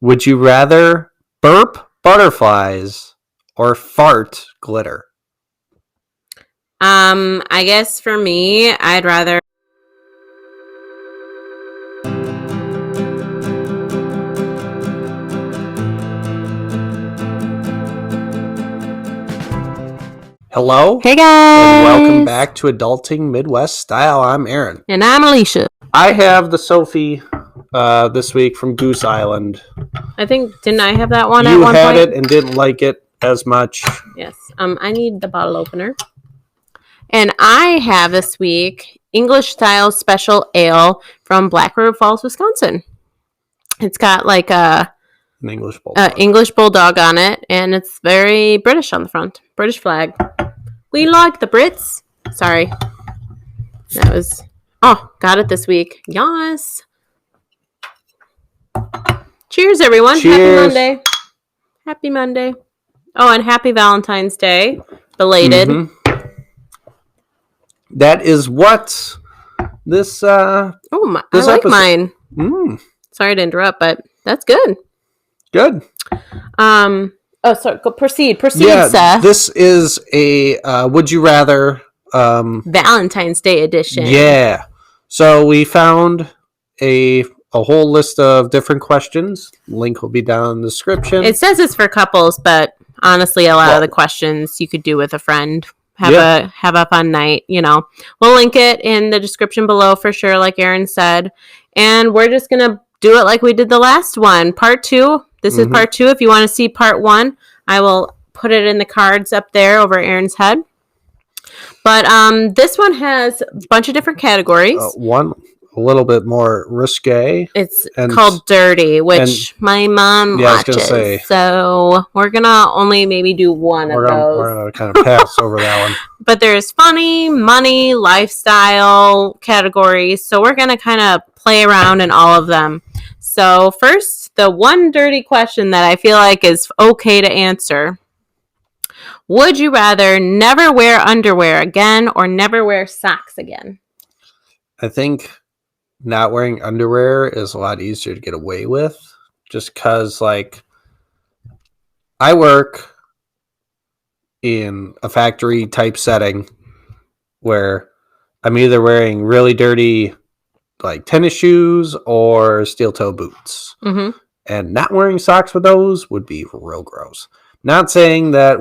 Would you rather burp butterflies or fart glitter? I guess for me, I'd rather. Hello. Hey guys. And welcome back to Adulting Midwest Style. I'm Aaron. And I'm Alicia. I have the Sophie this week from Goose Island. Didn't I have that one at one point? You had it and didn't like it as much. Yes. I need the bottle opener. And I have this week English Style Special Ale from Black River Falls, Wisconsin. It's got like an English bulldog on it, and it's very British on the front. British flag. We like the Brits. Sorry. Got it this week. Yes. Cheers, everyone. Cheers. Happy Monday. Happy Monday. Oh, and happy Valentine's Day. Belated. Mm-hmm. That is what this I like episode. Mine. Sorry to interrupt, but that's good. Good. Sorry. Proceed, yeah, Seth. This is a Would You Rather Valentine's Day edition. Yeah. So we found a whole list of different questions. Link will be down in the description. It says it's for couples, but honestly, a lot of the questions you could do with a friend. Have a fun night, We'll link it in the description below for sure, like Aaron said. And we're just going to do it like we did the last one. Part 2. This is part 2. If you want to see part 1, I will put it in the cards up there over Aaron's head. But this one has a bunch of different categories. One a little bit more risque. It's called Dirty, which my mom watches. I was gonna say, so we're going to only maybe do one of those. We're going to kind of pass over that one. But there's funny, money, lifestyle categories. So we're going to kind of play around in all of them. So first, the one dirty question that I feel like is okay to answer. Would you rather never wear underwear again or never wear socks again? I think not wearing underwear is a lot easier to get away with, just because, I work in a factory type setting where I'm either wearing really dirty, tennis shoes or steel toe boots. Mm-hmm. And not wearing socks with those would be real gross. Not saying that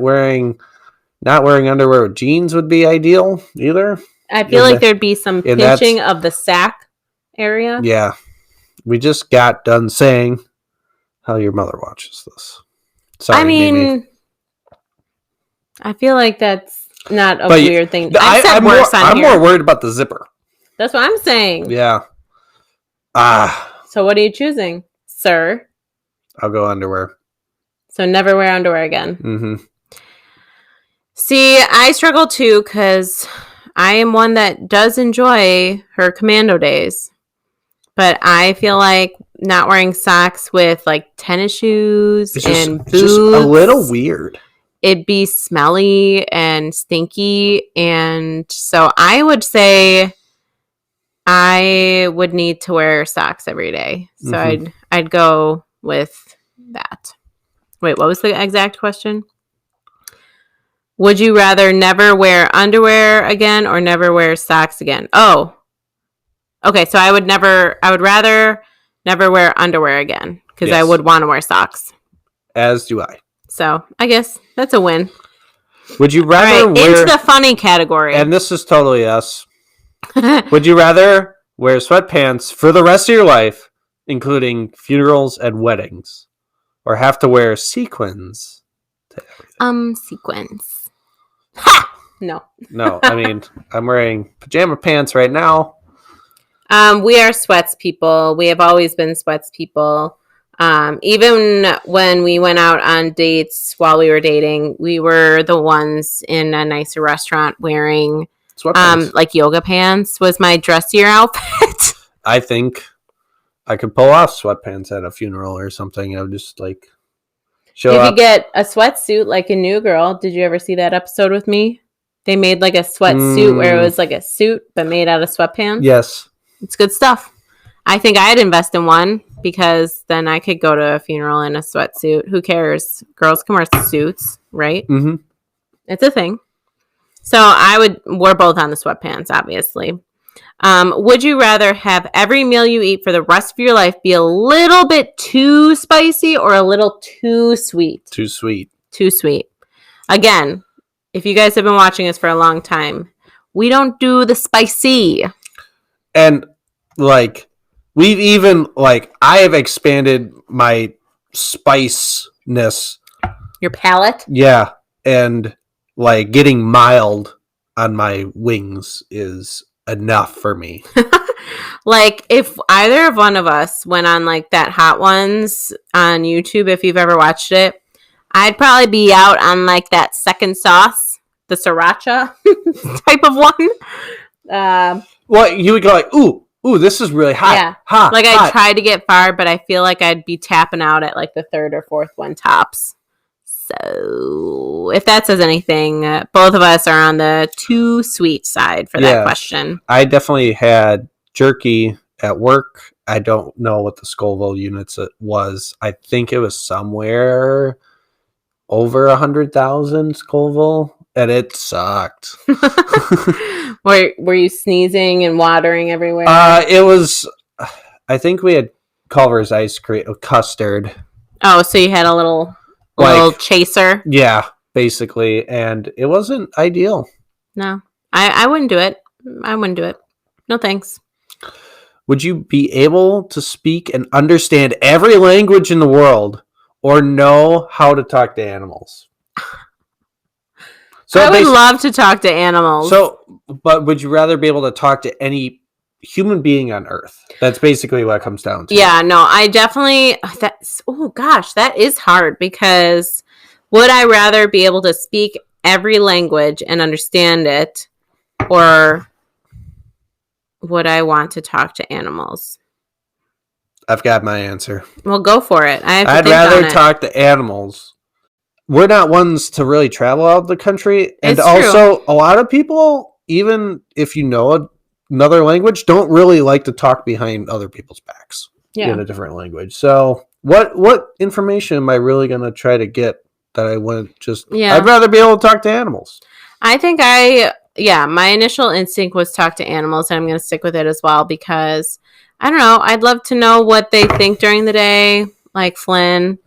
not wearing underwear with jeans would be ideal either. I feel like there'd be some pinching of the sack area. Yeah. We just got done saying how your mother watches this. Sorry, Mimi. I feel like that's not a weird thing. I'm more worried about the zipper. That's what I'm saying. Yeah. So what are you choosing, sir? I'll go underwear. So never wear underwear again. Mm-hmm. See, I struggle too because I am one that does enjoy her commando days. But I feel like not wearing socks with tennis shoes and boots. It's just a little weird. It'd be smelly and stinky. And so I would say I would need to wear socks every day. So I'd go with that. Wait, what was the exact question? Would you rather never wear underwear again or never wear socks again? Oh, okay. So I would rather never wear underwear again because I would want to wear socks. As do I. So I guess that's a win. Would you rather wear... into the funny category. And this is totally us. Would you rather wear sweatpants for the rest of your life, including funerals and weddings, or have to wear sequins to everything? Sequins. Ha! No. No, I mean, I'm wearing pajama pants right now. We are sweats people. We have always been sweats people. Even when we went out on dates while we were dating, we were the ones in a nicer restaurant wearing sweatpants. Yoga pants was my dressier outfit. I think I could pull off sweatpants at a funeral or something. I would just show up. You could get a sweatsuit like a New Girl. Did you ever see that episode with me? They made a sweatsuit where it was a suit but made out of sweatpants. Yes. It's good stuff. I think I'd invest in one. because then I could go to a funeral in a sweatsuit. Who cares? Girls can wear suits, right? Mm-hmm. It's a thing. So we're both on the sweatpants, obviously. Would you rather have every meal you eat for the rest of your life be a little bit too spicy or a little too sweet? Too sweet. Too sweet. Again, if you guys have been watching us for a long time, we don't do the spicy. And like we've even like I have expanded my spiciness. Your palate? Yeah. And like getting mild on my wings is enough for me. Like if either of one of us went on like that Hot Ones on YouTube, if you've ever watched it, I'd probably be out on like that second sauce, the sriracha type of one. Well, you would go like, ooh, this is really hot. Yeah. Hot. Like hot. I'd try to get far, but I feel like I'd be tapping out at like the third or fourth one tops. So if that says anything, both of us are on the too sweet side for that question. I definitely had jerky at work. I don't know what the Scoville units it was. I think it was somewhere over 100,000 Scoville, and it sucked. Were you sneezing and watering everywhere? It was. I think we had Culver's ice cream custard. Oh, so you had a little chaser? Yeah, basically, and it wasn't ideal. No, I wouldn't do it. I wouldn't do it. No thanks. Would you be able to speak and understand every language in the world, or know how to talk to animals? So I would love to talk to animals. But would you rather be able to talk to any human being on Earth? That's basically what it comes down to. Yeah, no, I definitely. That is hard because would I rather be able to speak every language and understand it, or would I want to talk to animals? I've got my answer. Well, go for it. I'd rather talk to animals. We're not ones to really travel out of the country. And also, a lot of people, even if you know another language, don't really like to talk behind other people's backs in a different language. So what information am I really going to try to get that I wouldn't just... Yeah. I'd rather be able to talk to animals. I think my initial instinct was talk to animals, and I'm going to stick with it as well because, I don't know, I'd love to know what they think during the day, like Flynn,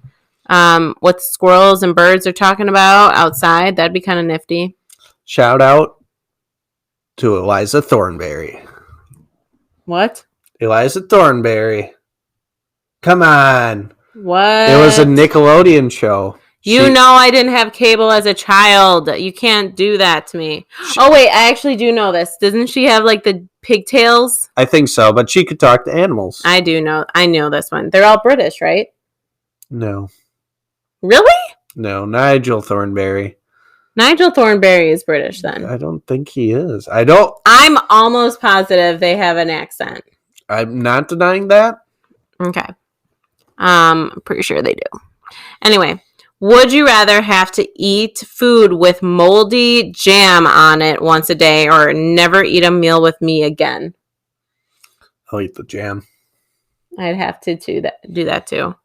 what squirrels and birds are talking about outside. That'd be kind of nifty. Shout out to Eliza Thornberry. What? Eliza Thornberry. Come on. What? It was a Nickelodeon show. You know I didn't have cable as a child. You can't do that to me. Oh, wait. I actually do know this. Doesn't she have, like, the pigtails? I think so, but she could talk to animals. I do know. I know this one. They're all British, right? No. Really? No, Nigel Thornberry. Nigel Thornberry is British, then. I don't think he is. I'm almost positive they have an accent. I'm not denying that. Okay. I'm pretty sure they do. Anyway, would you rather have to eat food with moldy jam on it once a day or never eat a meal with me again? I'll eat the jam. I'd have to do that too.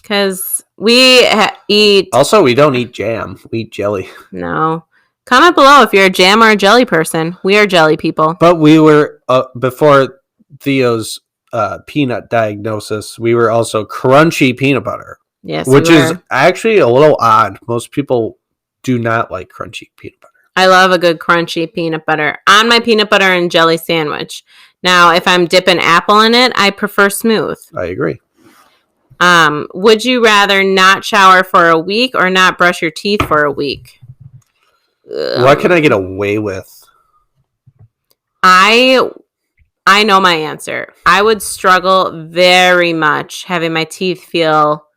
Because we eat... Also, we don't eat jam. We eat jelly. No. Comment below if you're a jam or a jelly person. We are jelly people. But we were, before Theo's peanut diagnosis, we were also crunchy peanut butter. Yes, which is actually a little odd. Most people do not like crunchy peanut butter. I love a good crunchy peanut butter on my peanut butter and jelly sandwich. Now, if I'm dipping apple in it, I prefer smooth. I agree. Would you rather not shower for a week or not brush your teeth for a week? What can I get away with? I know my answer. I would struggle very much having my teeth feel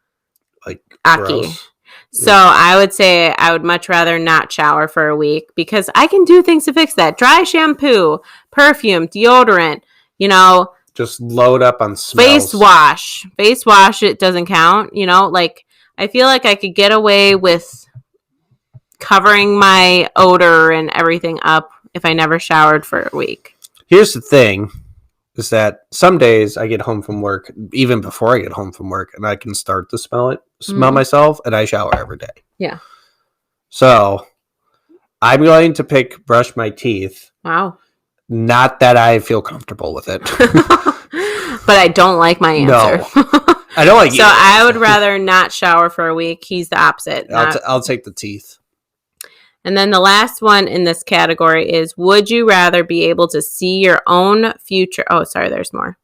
like icky. Gross. So yeah. I would say I would much rather not shower for a week because I can do things to fix that. Dry shampoo, perfume, deodorant, just load up on smells. Face wash, it doesn't count. Like I feel like I could get away with covering my odor and everything up if I never showered for a week. Here's the thing. is that some days I get home from work, even before I get home from work, and I can start to smell myself, and I shower every day. Yeah. So I'm going to pick brush my teeth. Wow. Not that I feel comfortable with it. But I don't like my answer. No. I don't like it. So I would rather not shower for a week. He's the opposite. I'll take the teeth. And then the last one in this category is, would you rather be able to see your own future? Oh, sorry, there's more.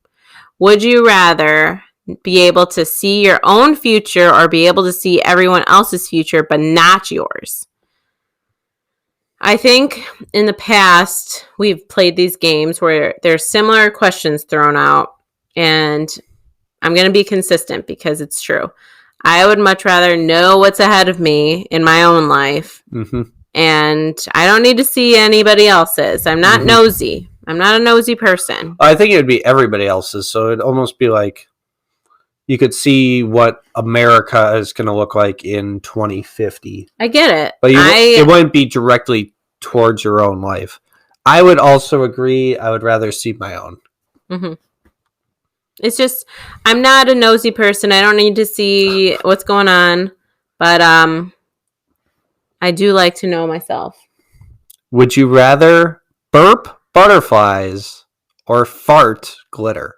Would you rather be able to see your own future or be able to see everyone else's future but not yours? I think in the past we've played these games where there's similar questions thrown out, and I'm going to be consistent because it's true. I would much rather know what's ahead of me in my own life, and I don't need to see anybody else's. I'm not nosy. I'm not a nosy person. I think it would be everybody else's, so it'd almost be like you could see what America is going to look like in 2050. I get it. But it wouldn't be directly towards your own life. I would also agree. I would rather see my own. Mm-hmm. It's just, I'm not a nosy person. I don't need to see what's going on. But I do like to know myself. Would you rather burp butterflies or fart glitter?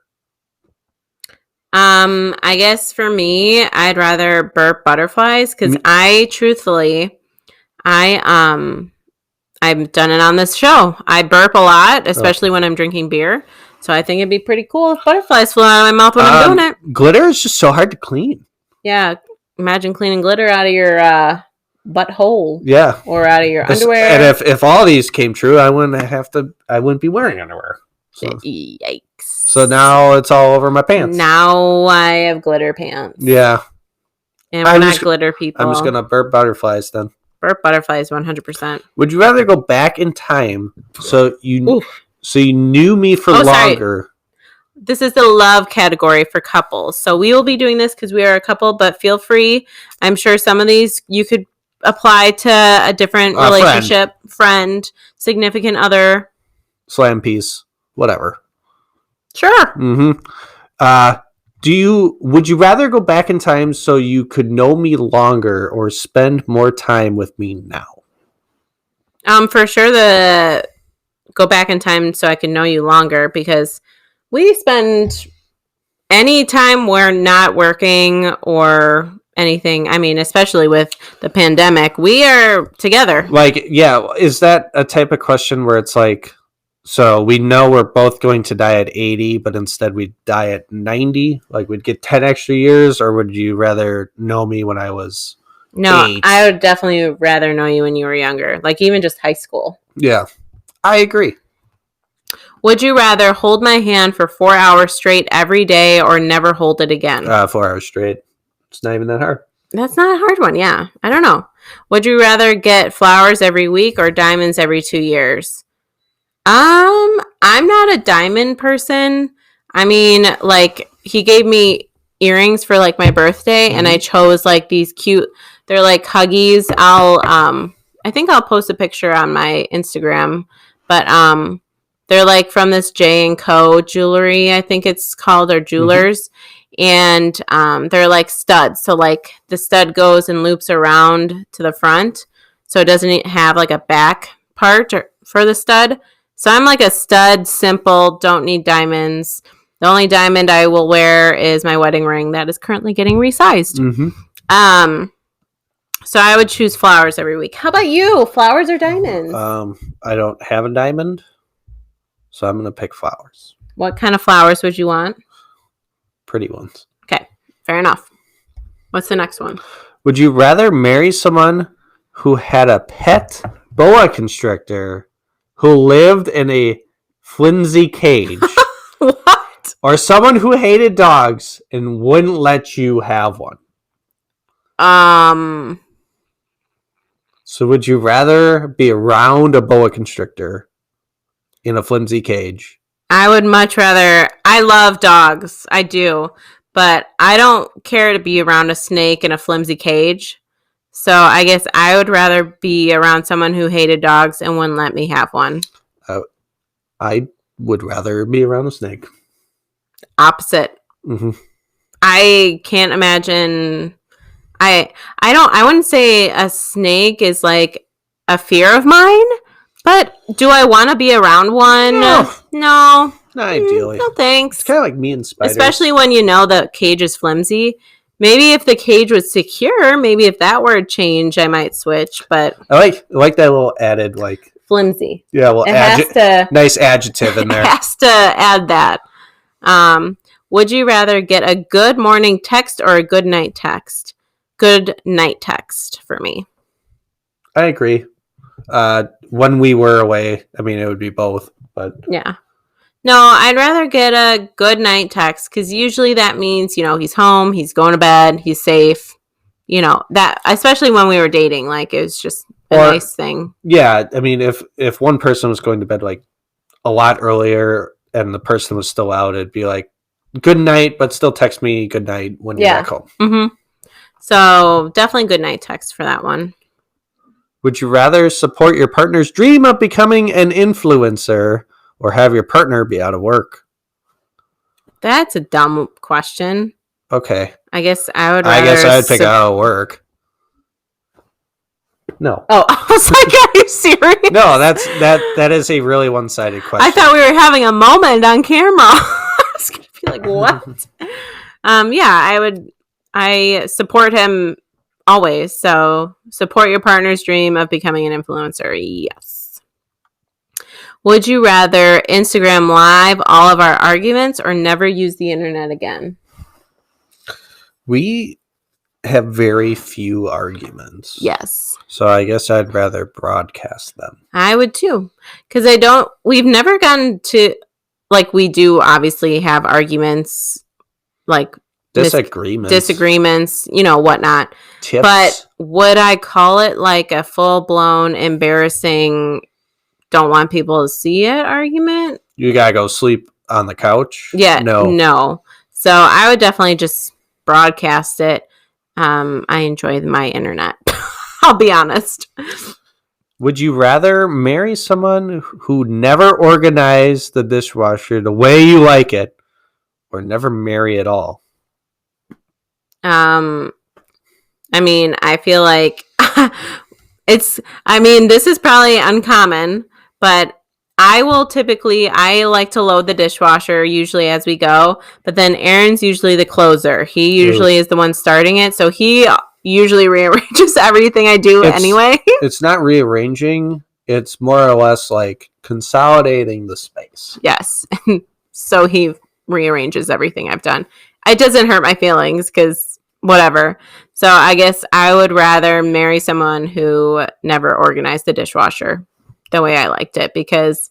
I guess for me, I'd rather burp butterflies because I've done it on this show. I burp a lot, especially when I'm drinking beer. So I think it'd be pretty cool if butterflies flew out of my mouth when I'm doing it. Glitter is just so hard to clean. Yeah. Imagine cleaning glitter out of your butthole. Yeah. Or out of your underwear. And if all these came true, I wouldn't be wearing underwear. So. Yikes. So now it's all over my pants. Now I have glitter pants. Yeah. And we're not glitter people. I'm just going to burp butterflies then. Burp butterflies 100%. Would you rather go back in time so you knew me for longer? Sorry. This is the love category for couples. So we will be doing this because we are a couple, but feel free. I'm sure some of these you could apply to a different relationship, friend, significant other. Slam piece, whatever. Sure. Mm-hmm. Would you rather go back in time so you could know me longer or spend more time with me now? For sure go back in time so I can know you longer, because we spend any time we're not working or anything. I mean, especially with the pandemic, we are together. Like, yeah, is that a type of question where it's like, so we know we're both going to die at 80, but instead we'd die at 90? Like, we'd get 10 extra years, or would you rather know me when I was 8? I would definitely rather know you when you were younger. Like, even just high school. Yeah, I agree. Would you rather hold my hand for 4 hours straight every day or never hold it again? 4 hours straight. It's not even that hard. That's not a hard one, yeah. I don't know. Would you rather get flowers every week or diamonds every 2 years? I'm not a diamond person. I mean, like, he gave me earrings for like my birthday, and I chose like these cute, they're like Huggies. I think I'll post a picture on my Instagram, but they're like from this J&Co jewelry, I think it's called, or jewelers. And they're like studs. So like the stud goes and loops around to the front, so it doesn't have like a back part for the stud. So I'm like a stud, simple, don't need diamonds. The only diamond I will wear is my wedding ring that is currently getting resized. So I would choose flowers every week. How about you? Flowers or diamonds? I don't have a diamond, so I'm going to pick flowers. What kind of flowers would you want? Pretty ones. Okay, fair enough. What's the next one? Would you rather marry someone who had a pet boa constrictor who lived in a flimsy cage? What? Or someone who hated dogs and wouldn't let you have one? So would you rather be around a boa constrictor in a flimsy cage? I would much rather. I love dogs. I do. But I don't care to be around a snake in a flimsy cage. So I guess I would rather be around someone who hated dogs and wouldn't let me have one. I would rather be around a snake. opposite. Mm-hmm. I can't imagine. I wouldn't say a snake is like a fear of mine, but do I want to be around one? No. No. Not ideally. No thanks. It's kind of like me and spiders. Especially when you know the cage is flimsy. Maybe if the cage was secure, maybe if that were a change, I might switch. But I like that little added like flimsy. Yeah, well, nice adjective in there. It has to add that. Would you rather get a good morning text or a good night text? Good night text for me. I agree. When we were away, I mean, it would be both, but yeah. No, I'd rather get a good night text because usually that means, he's home, he's going to bed, he's safe. That, especially when we were dating, like it was just a nice thing. Yeah, I mean, if one person was going to bed like a lot earlier and the person was still out, it'd be like, good night, but still text me good night when you're back home. Mm-hmm. So definitely good night text for that one. Would you rather support your partner's dream of becoming an influencer or have your partner be out of work? That's a dumb question. Okay. I guess I would pick out of work. No. Oh, I was like, are you serious? No, that is a really one-sided question. I thought we were having a moment on camera. I was going to be like, what? Yeah, I support him always. So support your partner's dream of becoming an influencer. Yes. Would you rather Instagram live all of our arguments or never use the internet again? We have very few arguments. Yes. So I guess I'd rather broadcast them. I would too. Because we've never gotten to, like, we do obviously have arguments, like disagreements, whatnot. Tips. But would I call it like a full-blown embarrassing, don't want people to see it argument? You gotta go sleep on the couch? Yeah, no. So I would definitely just broadcast it. I enjoy my internet. I'll be honest. Would you rather marry someone who never organized the dishwasher the way you like it, or never marry at all? I mean, I feel like this is probably uncommon, but I like to load the dishwasher usually as we go, but then Aaron's usually the closer. He usually is the one starting it, so he usually rearranges everything I do anyway. It's not rearranging. It's more or less like consolidating the space. Yes. So he rearranges everything I've done. It doesn't hurt my feelings because whatever. So I guess I would rather marry someone who never organized the dishwasher the way I liked it because,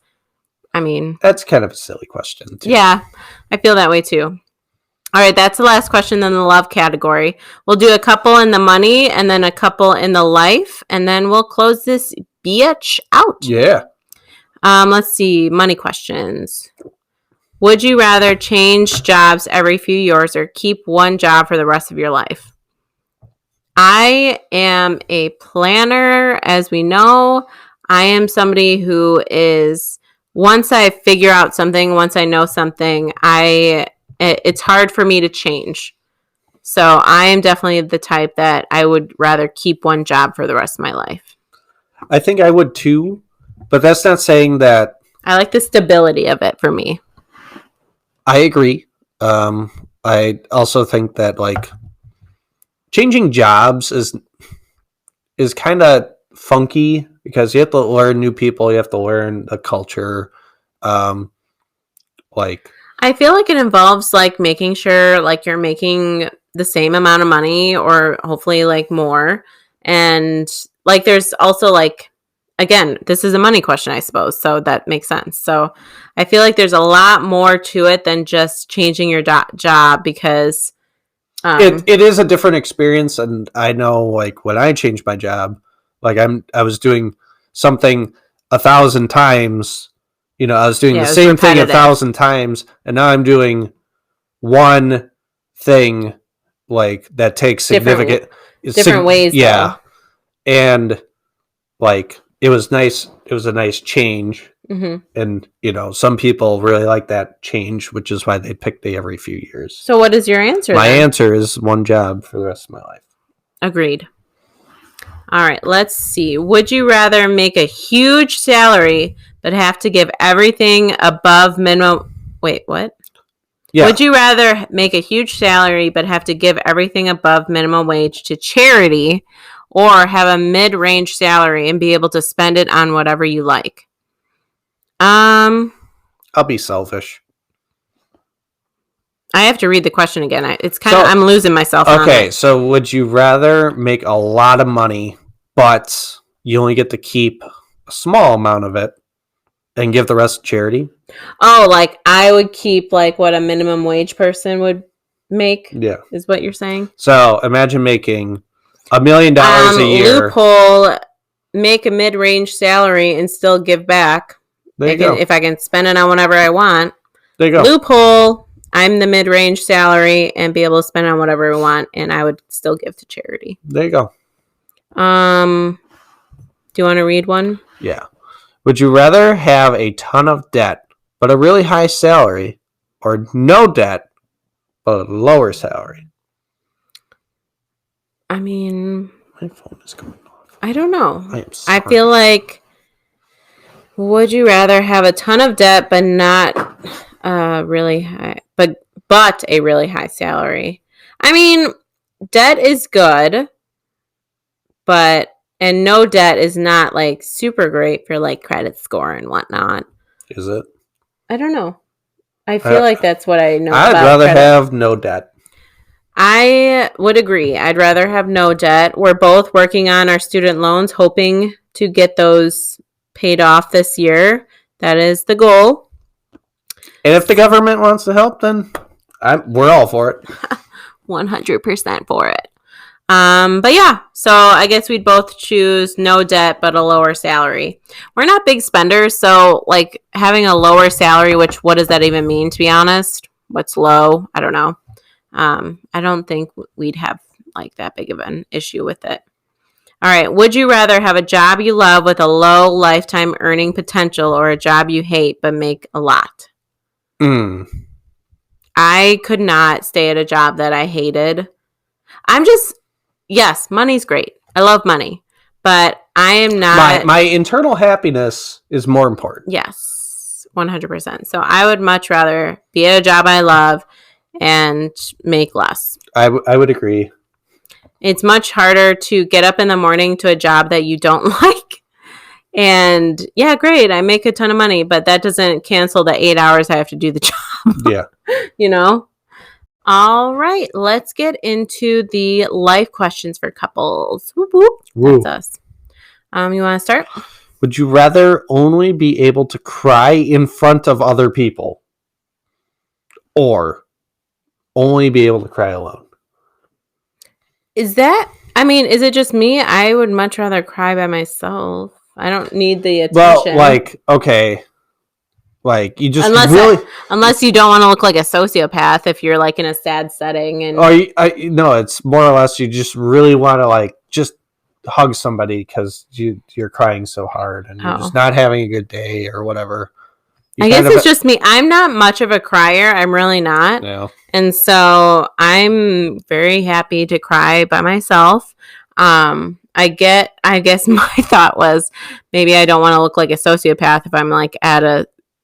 I mean... That's kind of a silly question, too. Yeah, I feel that way, too. All right, that's the last question in the love category. We'll do a couple in the money and then a couple in the life, and then we'll close this bitch out. Yeah. Let's see, money questions. Would you rather change jobs every few years or keep one job for the rest of your life? I am a planner, as we know. I am somebody who is, once I figure out something, once I know something, it's hard for me to change. So I am definitely the type that I would rather keep one job for the rest of my life. I think I would too, but that's not saying that... I like the stability of it for me. I agree. I also think that like changing jobs is kind of funky because you have to learn new people, you have to learn the culture. I feel like it involves like making sure like you're making the same amount of money or hopefully like more. And like there's also like, again, this is a money question, I suppose. So that makes sense. So I feel like there's a lot more to it than just changing your job because it is a different experience. And I know like when I changed my job, like I was doing something 1,000 times. I was doing the same thing 1,000 times, and now I'm doing one thing like that takes different ways. Yeah, though. And like it was nice. It was a nice change, Mm-hmm. And, some people really like that change, which is why they pick the every few years. So what is your answer My then? answer is one job for the rest of my life. Agreed. All right, let's see. Would you rather make a huge salary but have to give everything above minimum? Wait, what? Yeah. Would you rather make a huge salary but have to give everything above minimum wage to charity, or have a mid-range salary and be able to spend it on whatever you like? I'll be selfish. I have to read the question again. It's kind of, I'm losing myself on Okay, it. so would you rather make a lot of money, but you only get to keep a small amount of it and give the rest to charity? Oh, like I would keep like what a minimum wage person would make? Yeah. Is what you're saying? So imagine making $1 million a year. Loophole, make a mid-range salary and still give back. There you go. If I can spend it on whatever I want. There you go. Loophole, I'm the mid-range salary and be able to spend on whatever I want, and I would still give to charity. There you go. Do you want to read one? Yeah. Would you rather have a ton of debt but a really high salary, or no debt but a lower salary? I mean, my phone is going off. I don't know. I am sorry. I feel like, would you rather have a ton of debt but not really high, but a really high salary? I mean, debt is good, and no debt is not like super great for like credit score and whatnot. Is it? I don't know. I feel like that's what I know. I'd rather have no debt. I would agree. I'd rather have no debt. We're both working on our student loans, hoping to get those paid off this year. That is the goal. And if the government wants to help, then we're all for it. 100% for it. But yeah, so I guess we'd both choose no debt but a lower salary. We're not big spenders, so like having a lower salary, which what does that even mean, to be honest? What's low? I don't know. I don't think we'd have like that big of an issue with it. All right. Would you rather have a job you love with a low lifetime earning potential, or a job you hate but make a lot? I could not stay at a job that I hated. Yes, money's great. I love money, but I am not. My internal happiness is more important. Yes, 100%. So I would much rather be at a job I love and make less. I would agree. It's much harder to get up in the morning to a job that you don't like. And yeah, great, I make a ton of money, but that doesn't cancel the 8 hours I have to do the job. Yeah. All right, let's get into the life questions for couples. Whoop, whoop. That's us. You want to start? Would you rather only be able to cry in front of other people, or only be able to cry alone? Is it just me? I would much rather cry by myself. I don't need the attention. Well, okay. Like, you just unless you don't want to look like a sociopath if you're like in a sad setting. And no, it's more or less you just really want to like just hug somebody because you're crying so hard and you're just not having a good day or whatever. I guess it's just me. I'm not much of a crier. I'm really not. No. And so I'm very happy to cry by myself. I guess my thought was maybe I don't want to look like a sociopath if I'm like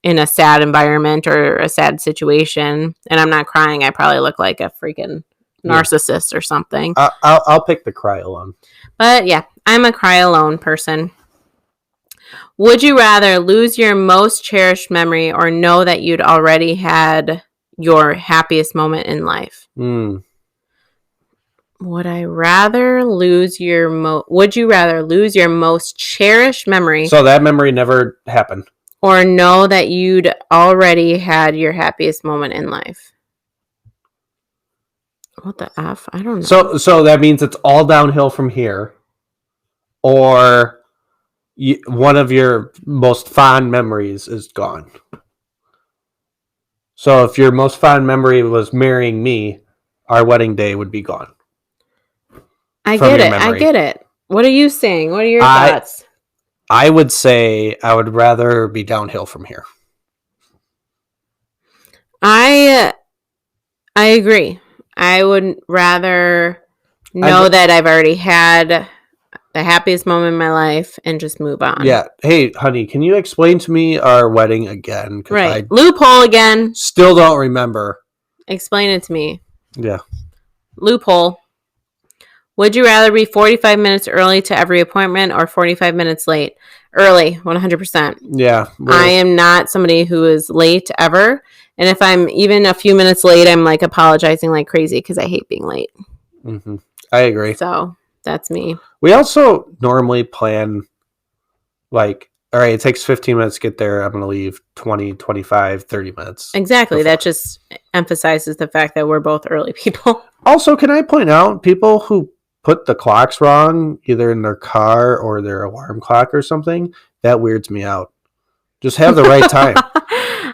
in a sad environment or a sad situation and I'm not crying. I probably look like a freaking narcissist or something. I'll pick the cry alone. But yeah, I'm a cry alone person. Would you rather lose your most cherished memory or know that you'd already had your happiest moment in life? Would you rather lose your most cherished memory? So that memory never happened. Or know that you'd already had your happiest moment in life? What the F? I don't know. So that means it's all downhill from here. Or one of your most fond memories is gone. So if your most fond memory was marrying me, our wedding day would be gone. I get it. What are you saying? What are your thoughts? I would say I would rather be downhill from here. I agree. I would rather know that I've already had the happiest moment in my life and just move on. Yeah. Hey, honey, can you explain to me our wedding again? Because Right. I Loophole again. still don't remember. Explain it to me. Yeah. Loophole. Would you rather be 45 minutes early to every appointment or 45 minutes late? Early, 100%. Yeah. I am not somebody who is late ever. And if I'm even a few minutes late, I'm like apologizing like crazy because I hate being late. Mm-hmm. I agree. So that's me. We also normally plan like, all right, it takes 15 minutes to get there. I'm going to leave 20, 25, 30 minutes. Exactly. before. That just emphasizes the fact that we're both early people. Also, can I point out people who put the clocks wrong, either in their car or their alarm clock or something, that weirds me out. Just have the right time.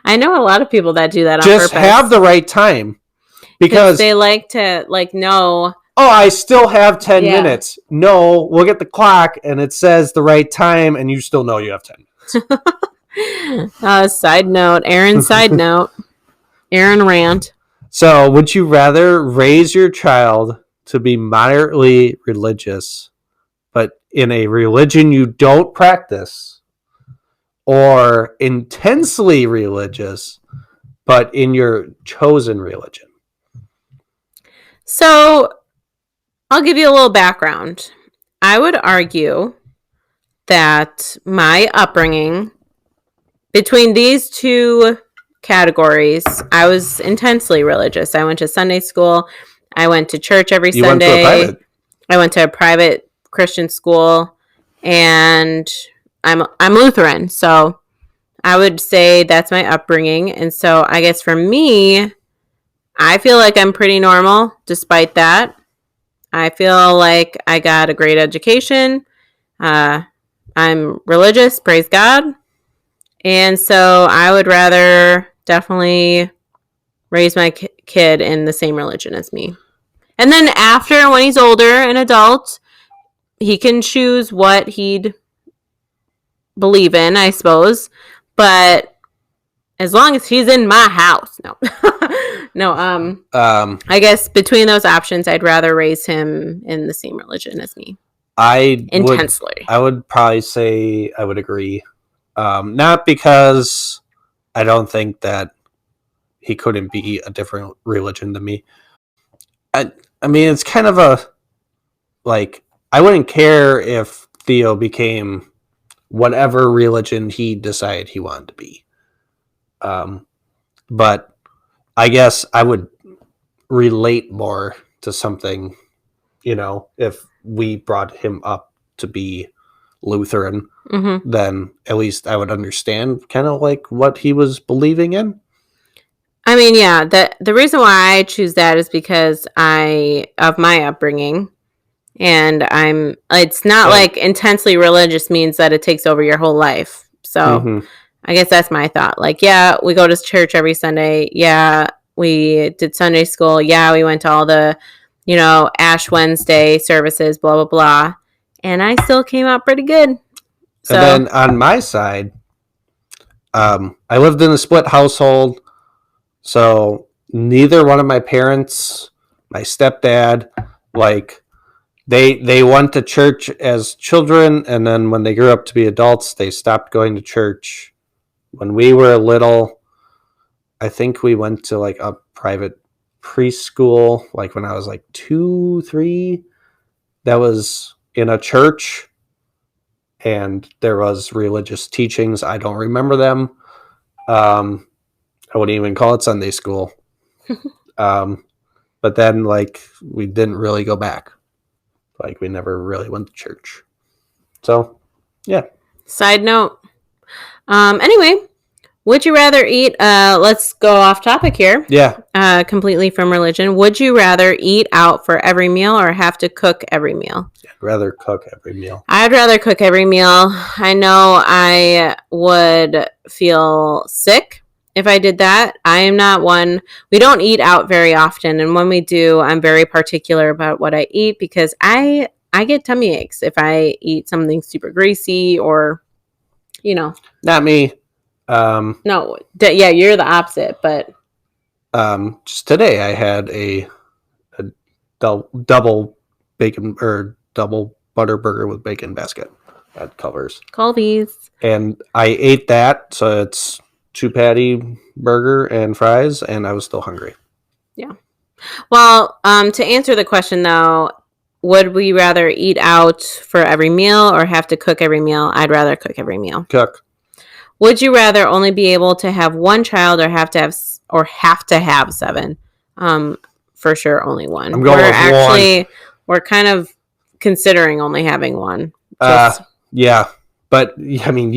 I know a lot of people that do that on Just purpose. have the right time. Because they like to know. Oh, I still have 10 minutes. No, we'll get the clock and it says the right time and you still know you have 10 minutes. Side note, Aaron rant. So, would you rather raise your child to be moderately religious, but in a religion you don't practice, or intensely religious, but in your chosen religion? So, I'll give you a little background. I would argue that my upbringing, between these two categories, I was intensely religious. I went to Sunday school. I went to church every Sunday. I went to a private Christian school, and I'm Lutheran. So I would say that's my upbringing. And so I guess for me, I feel like I'm pretty normal despite that. I feel like I got a great education. I'm religious, praise God. And so I would rather definitely raise my kid in the same religion as me. And then after, when he's older, an adult, he can choose what he'd believe in, I suppose. But as long as he's in my house, no. I guess between those options, I'd rather raise him in the same religion as me. Intensely. I would probably say I would agree. Not because I don't think that he couldn't be a different religion than me. I mean, it's kind of a, like, I wouldn't care if Theo became whatever religion he decided he wanted to be. But I guess I would relate more to something, if we brought him up to be Lutheran, then at least I would understand kind of like what he was believing in. I mean, yeah, the reason why I choose that is because of my upbringing, and it's not like intensely religious means that it takes over your whole life. So I guess that's my thought. Like, yeah, we go to church every Sunday. Yeah, we did Sunday school. Yeah, we went to all the, Ash Wednesday services, blah, blah, blah. And I still came out pretty good. So, and then on my side, I lived in a split household. So neither one of my parents, my stepdad, like they went to church as children. And then when they grew up to be adults, they stopped going to church. When we were little, I think we went to like a private preschool, like when I was like 2, 3, that was in a church, and there was religious teachings. I don't remember them. I wouldn't even call it Sunday school. But then like we didn't really go back. Like we never really went to church. So yeah. Side note. Anyway, would you rather eat, let's go off topic here. Yeah. Completely from religion. Would you rather eat out for every meal or have to cook every meal? I'd rather cook every meal. I'd rather cook every meal. I know I would feel sick if I did that. I am not one. We don't eat out very often. And when we do, I'm very particular about what I eat because I get tummy aches if I eat something super greasy or Not me. No, yeah, you're the opposite, but Just today I had a double bacon or double butter burger with bacon basket at Culver's. Colby's. And I ate that, so it's 2 patty burger and fries, and I was still hungry. Yeah. Well, to answer the question though, would we rather eat out for every meal or have to cook every meal? I'd rather cook every meal. Cook. Would you rather only be able to have one child or have to have 7? For sure, only one. I'm going with one. We're kind of considering only having one. Yeah, but I mean,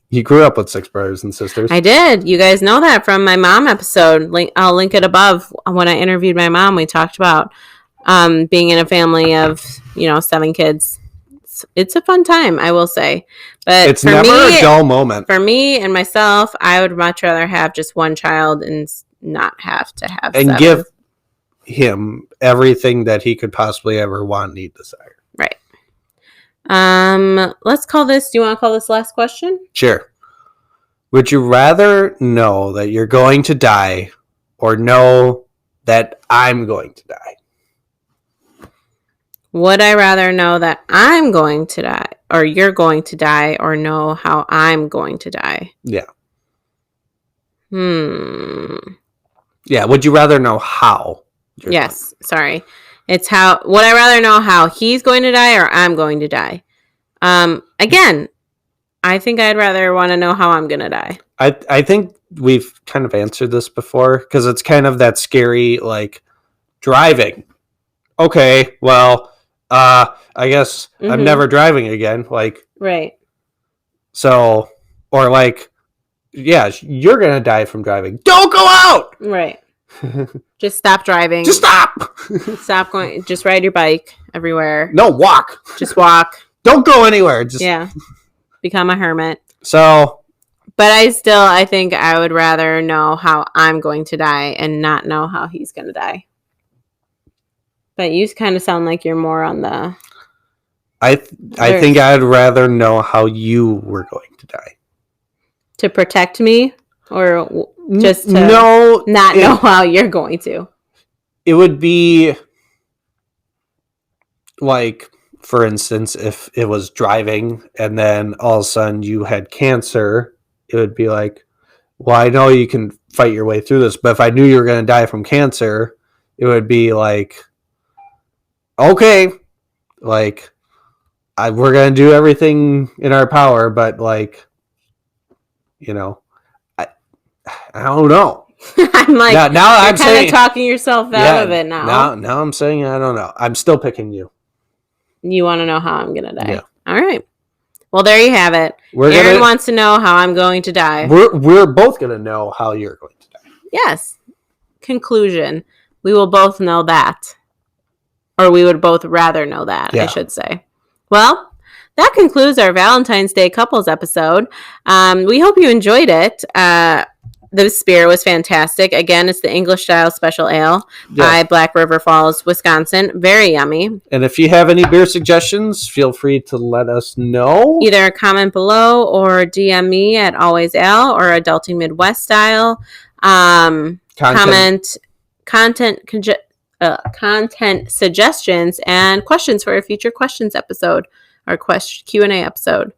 you grew up with 6 brothers and sisters. I did. You guys know that from my mom episode. I'll link it above. When I interviewed my mom, we talked about being in a family of 7 kids. It's a fun time, I will say. But it's never a dull moment. For me and myself, I would much rather have just one child and not have to have and 7. Give him everything that he could possibly ever want, need, desire. Right. Let's call this. Do you want to call this last question? Sure. Would you rather know that you're going to die or know that I'm going to die? Would I rather know that I'm going to die or you're going to die or know how I'm going to die? Yeah. Yeah. Would you rather know how? Yes. Sorry. It's how. Would I rather know how he's going to die or I'm going to die? Again, I think I'd rather want to know how I'm going to die. I think we've kind of answered this before because it's kind of that scary, like, driving. Okay, well, I guess I'm never driving again. Like, right. So, or like, yeah, you're going to die from driving. Don't go out! Right. Just stop driving. Just stop! Stop going. Just ride your bike everywhere. No, walk. Just walk. Don't go anywhere. Just become a hermit. So, but I think I would rather know how I'm going to die and not know how he's going to die. But you kind of sound like you're more on the. I think I'd rather know how you were going to die. To protect me, or just to know how you're going to. It would be like, for instance, if it was driving and then all of a sudden you had cancer, it would be like, well, I know you can fight your way through this, but if I knew you were going to die from cancer, it would be like, okay, like, we're going to do everything in our power, but like, I don't know. I'm like, now you're I'm kind of talking yourself out of it now. Now I'm saying I don't know. I'm still picking you. You want to know how I'm going to die? Yeah. All right. Well, there you have it. Aaron wants to know how I'm going to die. We're both going to know how you're going to die. Yes. Conclusion. We will both know that. Or we would both rather know that, I should say. Well, that concludes our Valentine's Day couples episode. We hope you enjoyed it. The beer was fantastic. Again, it's the English Style Special Ale by Black River Falls, Wisconsin. Very yummy. And if you have any beer suggestions, feel free to let us know. Either comment below or DM me at Always Ale or Adulting Midwest Style. Content suggestions and questions for a future questions episode or Q&A episode.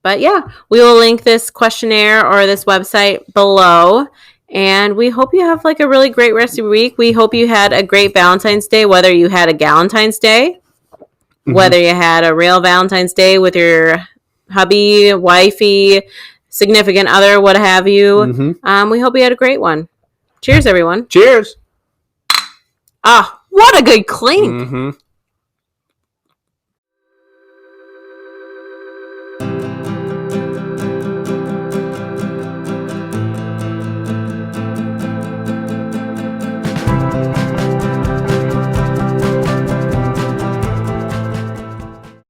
But yeah, we will link this questionnaire or this website below. And we hope you have like a really great rest of your week. We hope you had a great Valentine's Day, whether you had a Galentine's Day, whether you had a real Valentine's Day with your hubby, wifey, significant other, what have you. We hope you had a great one. Cheers, everyone. Cheers. Ah, what a good clink.